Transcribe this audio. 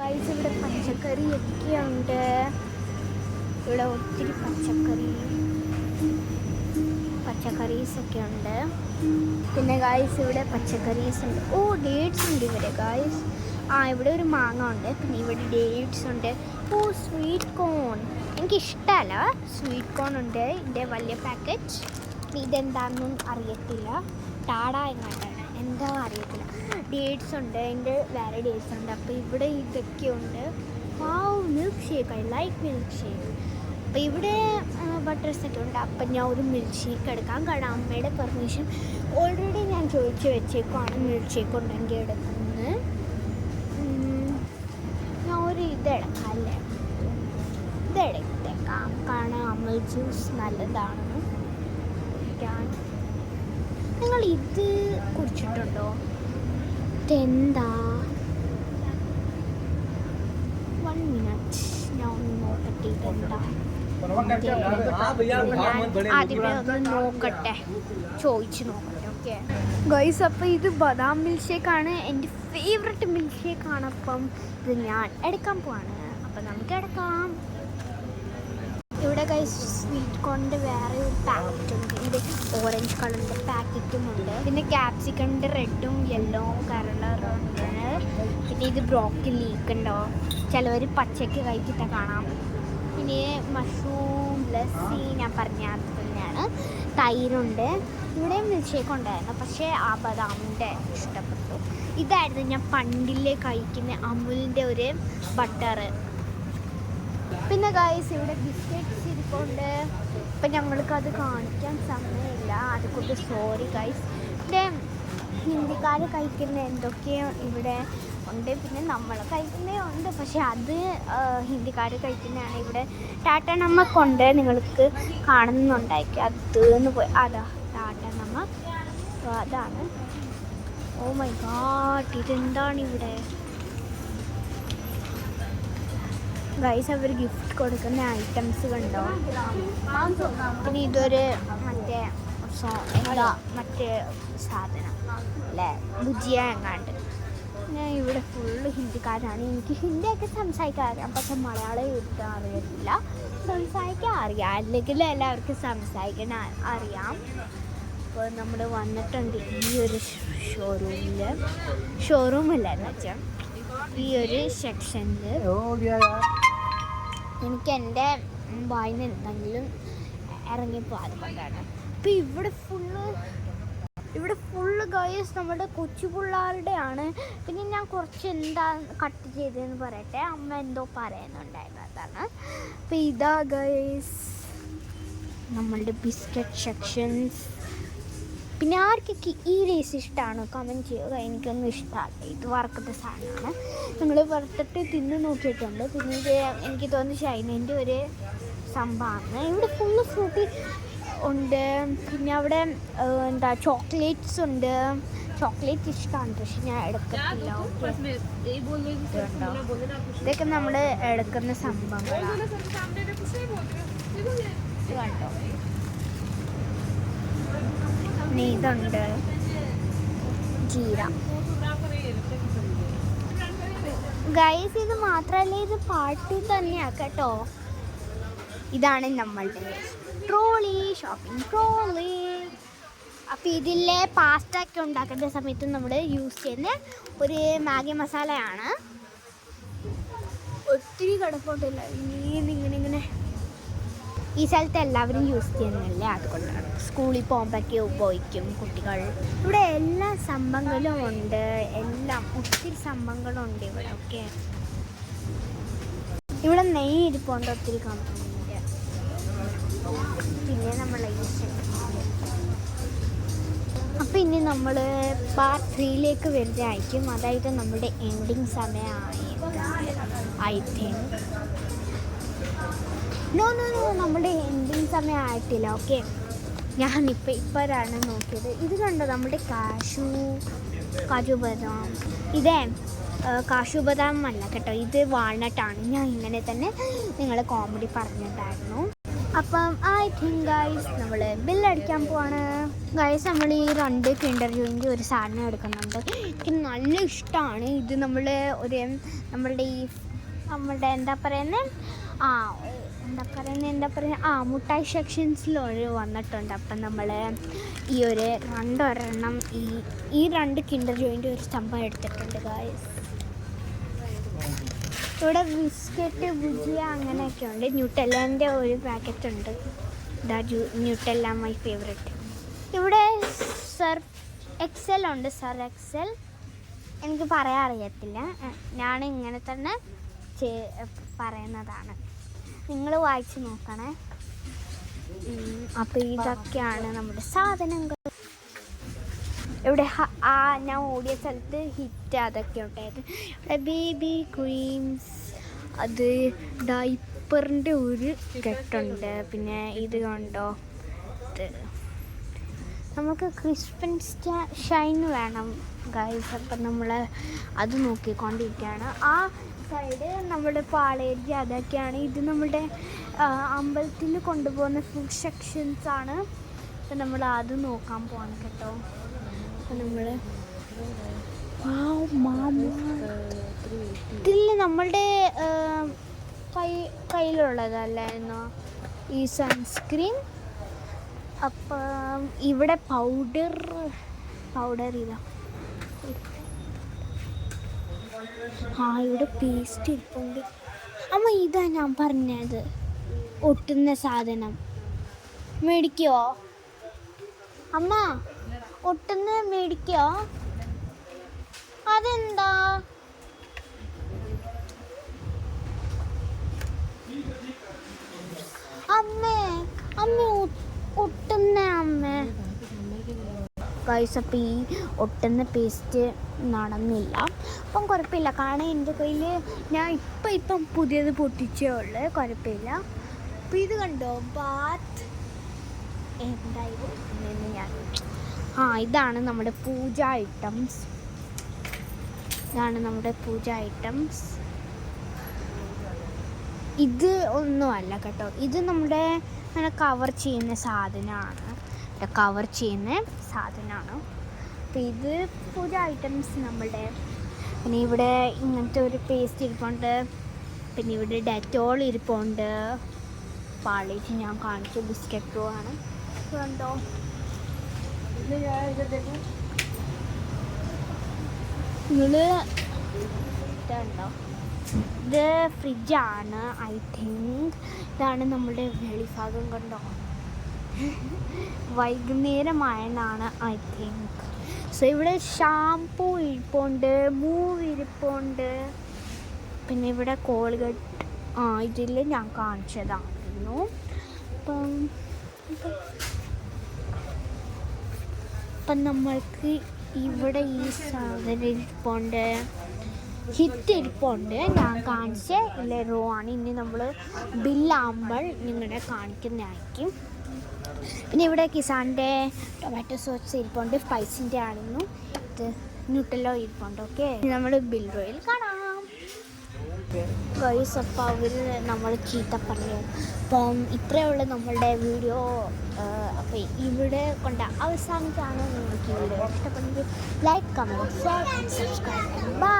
Guys ഇവിടെ പച്ചക്കറിയൊക്കെ ഉണ്ട്. ഇവിടെ ഒത്തിരി പച്ചക്കറീസൊക്കെ ഉണ്ട്. പിന്നെ ഗൈസ് ഇവിടെ പച്ചക്കറീസ് ഉണ്ട്. ഓ ഡേറ്റ്സ് ഉണ്ട് ഇവിടെ ഗൈസ്. ഇവിടെ ഒരു മാങ്ങ ഉണ്ട്. പിന്നെ ഇവിടെ ഡേറ്റ്സ് ഉണ്ട്. ഓ സ്വീറ്റ് കോൺ, എനിക്കിഷ്ടമല്ല. സ്വീറ്റ് കോൺ ഉണ്ട്. ഇതിൻ്റെ വലിയ പാക്കറ്റ്. ഇതെന്താണെന്നും അറിയത്തില്ല. ടാഡ എങ്ങാണ്ടാണ്, എന്താ അറിയത്തില്ല. ഡേറ്റ്സ് ഉണ്ട്, അതിൻ്റെ വേറെ ഡേറ്റ്സ് ഉണ്ട്. അപ്പോൾ ഇവിടെ ഇതൊക്കെ ഉണ്ട്. Milk shake, I like milk shake. അപ്പോൾ ഇവിടെ ബട്ടർസൊക്കെ ഉണ്ട്. അപ്പം ഞാൻ ഒരു മിൽക്ക് ഷേക്ക് എടുക്കാം. കാരണം അമ്മയുടെ പെർമിഷൻ ഓൾറെഡി ഞാൻ ചോദിച്ച് വെച്ചേക്കുവാണ് മിൽക്ക് ഷേക്ക് ഉണ്ടെങ്കിൽ എടുക്കുന്നത്. ഞാൻ ഒരു ഇതെടുക്കാം അല്ലേ, ഇതെടുത്തേക്കാം. കാരണം അമൽ ജ്യൂസ് നല്ലതാണ്. നിങ്ങൾ ഇത് കുടിച്ചിട്ടുണ്ടോ? ഇതെന്താ? 1 മിനിറ്റ്, ഞാൻ ഒന്ന് നോക്കട്ടെ ഇതെന്താ. ആദ്യമേ ഒന്ന് നോക്കട്ടെ, ചോദിച്ച് നോക്കട്ടെ. ഓക്കെ ഗൈസ്, അപ്പോൾ ഇത് ബദാം മിൽക്ക് ഷേക്കാണ്. എൻ്റെ ഫേവററ്റ് മിൽക്ക് ഷേക്കാണ്. അപ്പം ഇത് ഞാൻ എടുക്കാൻ പോവാണ്. അപ്പം നമുക്ക് എടുക്കാം. ഇവിടെ ഗൈസ് സ്വീറ്റ് കോണിൻ്റെ വേറെ ഒരു പാക്കറ്റ് ഉണ്ട്. ഇത് ഓറഞ്ച് കളറിൻ്റെ പാക്കറ്റും ഉണ്ട്. പിന്നെ ക്യാപ്സിക്കണിൻ്റെ റെഡും യെല്ലോ കളറും ഉണ്ട്. പിന്നെ ഇത് ബ്രോക്കലി ഉണ്ടോ, ചിലവർ പച്ചയ്ക്ക് കഴിച്ചിട്ട് കാണാം. പിന്നെ മഷ്റൂം ലസ്സി ഞാൻ പറഞ്ഞ അത് തന്നെയാണ്. തൈരുണ്ട്. ഇവിടെ മിൽക്ക് ഷേക്ക് ഉണ്ടായിരുന്നു, പക്ഷേ ആ ബദാമിൻ്റെ ഇഷ്ടപ്പെട്ടു. ഇതായിരുന്നു ഞാൻ പണ്ടിലെ കഴിക്കുന്ന അമുലിൻ്റെ ഒരു ബട്ടർ. പിന്നെ ഗൈസ് ഇവിടെ ബിസ്ക്കറ്റ്സ് ഇരിപ്പുണ്ട്. ഇപ്പം ഞങ്ങൾക്കത് കാണിക്കാൻ സമയമില്ല, അതുകൊണ്ട് സോറി ഗൈസ്. ഇവിടെ ഹിന്ദിക്കാർ കഴിക്കുന്ന എന്തൊക്കെയോ ഇവിടെ ഉണ്ട്. പിന്നെ നമ്മൾ കഴിക്കുന്നതുണ്ട്, പക്ഷെ അത് ഹിന്ദിക്കാർ കഴിക്കുന്നതാണ്. ഇവിടെ ടാറ്റ നമക്കുണ്ട്, നിങ്ങൾക്ക് കാണുന്നുണ്ടായിരിക്കും. അതെന്ന് പോയി അതാ ടാറ്റ നമക്ക്. അപ്പോൾ അതാണ്. ഓ മൈ ഗോഡ്, ഇതെന്താണ് ഇവിടെ ഗൈസ്? അവർ ഗിഫ്റ്റ് കൊടുക്കുന്ന ഐറ്റംസ് കണ്ടോ? പിന്നെ ഇതൊരു മറ്റേ സാധനം അല്ലേ, ഭുജിയ എങ്ങാണ്ട്. പിന്നെ ഇവിടെ ഫുള്ള് ഹിന്ദിക്കാരാണ്. എനിക്ക് ഹിന്ദിയൊക്കെ സംസാരിക്കാൻ അറിയാം, പക്ഷെ മലയാളം എഴുതാൻ അറിയത്തില്ല. സംസാരിക്കാൻ അറിയാം, അല്ലെങ്കിൽ എല്ലാവർക്കും സംസാരിക്കാൻ അറിയാം. അപ്പോൾ നമ്മൾ വന്നിട്ടുണ്ട് ഈ ഒരു ഷോറൂമല്ല എന്ന് വെച്ചാൽ ഈ ഒരു സെക്ഷനിൽ. എനിക്ക് എൻ്റെ വായിൽ നിന്ന് എന്തെങ്കിലും ഇറങ്ങിപ്പോകാതെ കൊണ്ടാണ്. അപ്പോൾ ഇവിടെ ഫുള്ള് ഗൈസ് നമ്മുടെ കൊച്ചു പിള്ളേരുടെ ആണ്. പിന്നെ ഞാൻ കുറച്ച് എന്താ കട്ട് ചെയ്തതെന്ന് പറയട്ടെ. അമ്മ എന്തോ പറയുന്നുണ്ടായിരുന്നു, അതാണ്. അപ്പോൾ ഇതാ ഗൈസ് നമ്മളുടെ ബിസ്ക്കറ്റ് സെക്ഷൻസ്. പിന്നെ ആർക്കൊക്കെ ഈ റേസ് ഇഷ്ടമാണോ കമൻറ്റ് ചെയ്യുക. എനിക്കൊന്നും ഇഷ്ടമല്ല, ഇത് വറുക്കത്തെ സാധനമാണ്. നിങ്ങൾ വറുത്തിട്ട് തിന്ന് നോക്കിയിട്ടുണ്ട്. പിന്നെ ഇത് എനിക്ക് തോന്നുന്നു ചൈനേൻ്റെ ഒരു സംഭവമാണ്. ഇവിടെ ഫുള്ള് ഫ്രൂട്ടി ഉണ്ട്. പിന്നെ അവിടെ എന്താ ചോക്ലേറ്റ്സ് ഉണ്ട്. ചോക്ലേറ്റ് ഇഷ്ടമാണ്, പക്ഷെ ഞാൻ എടുക്കത്തില്ല. ഇതൊക്കെ നമ്മൾ എടുക്കുന്ന സംഭവങ്ങളാണ്. കണ്ടോ, ഇതുണ്ട് ജീര. ഗൈസ് ഇത് മാത്രമല്ല, ഇത് പാർട്ടി തന്നെയാണ് കേട്ടോ. ഇതാണ് നമ്മളുടെ ട്രോളി, ഷോപ്പിംഗ് ട്രോളി. അപ്പോൾ ഇതിലെ പാസ്ത ഒക്കെ ഉണ്ടാക്കുന്ന സമയത്ത് നമ്മൾ യൂസ് ചെയ്യുന്ന ഒരു മാഗി മസാലയാണ്. ഒത്തിരി കിടപ്പുണ്ടല്ല, ഇങ്ങനെ ഈ സ്ഥലത്ത് എല്ലാവരും യൂസ് ചെയ്യുന്നതല്ലേ, അതുകൊണ്ടാണ്. സ്കൂളിൽ പോകുമ്പോഴൊക്കെ ഉപയോഗിക്കും കുട്ടികൾ. ഇവിടെ എല്ലാ സംഭവങ്ങളും ഉണ്ട്, ഒത്തിരി സംഭവങ്ങളുണ്ട് ഇവിടെ. ഓക്കെ, ഇവിടെ നെയ്യ് ഇരിപ്പുണ്ട് ഒത്തിരി കമ്പനിൻ്റെ. പിന്നെ നമ്മൾ അപ്പം ഇനി നമ്മൾ പാർട്ട് 3ലേക്ക് വരുന്നതായിരിക്കും. അതായത് നമ്മുടെ എൻഡിങ് സമയമായി ഐ തിങ്ക്. നോ നമ്മുടെ എൻഡിങ് സമയം ആയിട്ടില്ല. ഓക്കെ, ഇപ്പോഴാണ് നോക്കിയത്. ഇത് കണ്ടോ, നമ്മുടെ കാജു ബദാം. ഇതേ കാശു ബദാം അല്ല കേട്ടോ, ഇത് വാൾനട്ടാണ്. ഞാൻ ഇങ്ങനെ തന്നെ നിങ്ങളെ കോമഡി പറഞ്ഞിട്ടായിരുന്നു. അപ്പം ഐ തിങ്ക് ഗൈസ് നമ്മൾ ബില്ലടിക്കാൻ പോവാണ്. ഗൈസ് നമ്മൾ ഈ 2 കിൻഡർ ജോയിൻ്റെ ഒരു സാധനം എടുക്കുന്നുണ്ട്. എനിക്ക് നല്ല ഇഷ്ടമാണ് ഇത്. നമ്മുടെ എന്താ പറയുന്നത് മുട്ടായി സെക്ഷൻസിലൊരു വന്നിട്ടുണ്ട്. അപ്പം നമ്മൾ ഈ ഒരു 2 കിൻഡർ ജോയിൻ്റെ ഒരു സംഭവം എടുത്തിട്ടുണ്ട് ഗൈസ്. ഇവിടെ ബിസ്ക്കറ്റ്, ഭുജിയ അങ്ങനെയൊക്കെ ഉണ്ട്. ന്യൂട്ടെല്ലേൻ്റെ ഒരു പാക്കറ്റ് ഉണ്ട്. Nutella my favourite. ഇവിടെ സർഫ് എക്സൽ ഉണ്ട്. എക്സൽ എനിക്ക് പറയാൻ അറിയത്തില്ല, ഞാൻ ഇങ്ങനെ തന്നെ പറയുന്നതാണ്. നിങ്ങൾ വായിച്ച് നോക്കണേ. അപ്പോൾ ഇതൊക്കെയാണ് നമ്മുടെ സാധനങ്ങൾ. ഇവിടെ ഞാൻ ഓടിയ സ്ഥലത്ത് ഹിറ്റ് അതൊക്കെ ഉണ്ടായിരുന്നു. ഇവിടെ ബേബി ക്രീംസ്, അത് ഡൈപ്പറിൻ്റെ ഒരു കെട്ടുണ്ട്. പിന്നെ ഇത് കണ്ടോ, നമുക്ക് ക്രിസ്പൻ ഷൈൻ വേണം ഗൈസ്. അപ്പം നമ്മൾ അത് നോക്കിക്കൊണ്ടിരിക്കുകയാണ്. ആ സൈഡ് നമ്മുടെ പാളേജ് അതൊക്കെയാണ്. ഇത് നമ്മുടെ അമ്പലത്തിൽ കൊണ്ടുപോകുന്ന ഫുഡ് സെക്ഷൻസാണ്. അപ്പം നമ്മൾ അത് നോക്കാൻ പോകണം കേട്ടോ. അപ്പം നമ്മൾ ഇതിൽ നമ്മളുടെ കയ്യിലുള്ളതല്ലായിരുന്നോ ഈ സൺസ്ക്രീൻ. അപ്പം ഇവിടെ പൗഡർ ഇതാ. ഇവിടെ പേസ്റ്റ് ഇരിപ്പുണ്ട്. അമ്മ ഇതാ ഞാൻ പറഞ്ഞത്, ഒട്ടുന്ന സാധനം മേടിക്കോ അമ്മ? ഒട്ടുന്ന മേടിക്കോ? അതെന്താ? അമ്മ ഒട്ടുന്ന ഗൈസ്. അപ്പം ഈ ഒട്ടുന്ന പേസ്റ്റ് നടന്നില്ല. അപ്പം കുഴപ്പമില്ല, കാരണം എൻ്റെ കയ്യിൽ ഞാൻ ഇപ്പം പുതിയത് പൊട്ടിച്ചേ ഉള്ളു. കുഴപ്പമില്ല. അപ്പം ഇത് കണ്ടോ, ബാത്ത് എന്തായാലും ഞാൻ ഇതാണ് നമ്മുടെ പൂജ ഐറ്റംസ്. ഇത് ഒന്നുമല്ല കേട്ടോ, ഇത് നമ്മുടെ കവർ ചെയ്യുന്ന സാധനമാണ്. അപ്പോൾ ഇത് പൂജ ഐറ്റംസ് നമ്മളുടെ. പിന്നെ ഇവിടെ ഇങ്ങനത്തെ ഒരു പേസ്റ്റ് ഇരിപ്പുണ്ട്. പിന്നെ ഇവിടെ ഡെറ്റോൾ ഇരിപ്പുണ്ട്. പാളേജ് ഞാൻ കാണിച്ചു, ബിസ്ക്കറ്റും ആണ്. കണ്ടോ, ഇതുണ്ടോ, ഇത് ഫ്രിഡ്ജാണ് ഐ തിങ്ക്. ഇതാണ് നമ്മുടെ വെളിഭാഗം. കണ്ടോ, വൈകുന്നേരമായെന്നാണ് ഐ തിങ്ക്. സോ ഇവിടെ ഷാംപൂ ഇരിപ്പുണ്ട്, മൂവ് ഇരിപ്പുണ്ട്. പിന്നെ ഇവിടെ കോൾഗേറ്റ് ഇതിൽ ഞാൻ കാണിച്ചതായിരുന്നു. അപ്പം നമ്മൾക്ക് ഇവിടെ ഈ സാധനം ഇരിപ്പുണ്ട്, ഹിറ്റ് ഇരിപ്പുണ്ട്. ഞാൻ കാണിച്ച റോ ആണ്. ഇനി നമ്മൾ ബില്ലാകുമ്പോൾ നിങ്ങളെ കാണിക്കുന്നതായിരിക്കും. പിന്നെ ഇവിടെ കിസാൻ്റെ ടൊമാറ്റോ സോസ് ഇരിപ്പുണ്ട്, സ്പൈസിൻ്റെ ആയിരുന്നു. ഇത് ന്യൂട്ടെല്ലോ ഇരിപ്പുണ്ട്. ഓക്കെ, നമ്മൾ ബിൽ റോയിൽ കാണാം ഗൈസ്. അപ്പോൾ അവർ നമ്മൾ ചീത്ത പറഞ്ഞു. അപ്പം ഇത്രയുള്ള നമ്മളുടെ വീഡിയോ. അപ്പോൾ ഇവിടെ കൊണ്ട് അവസാനിച്ചാണ്. നിങ്ങൾക്ക് ഈ വീഡിയോ ഇഷ്ടപ്പെടുന്നത് like, comment, share and subscribe. By.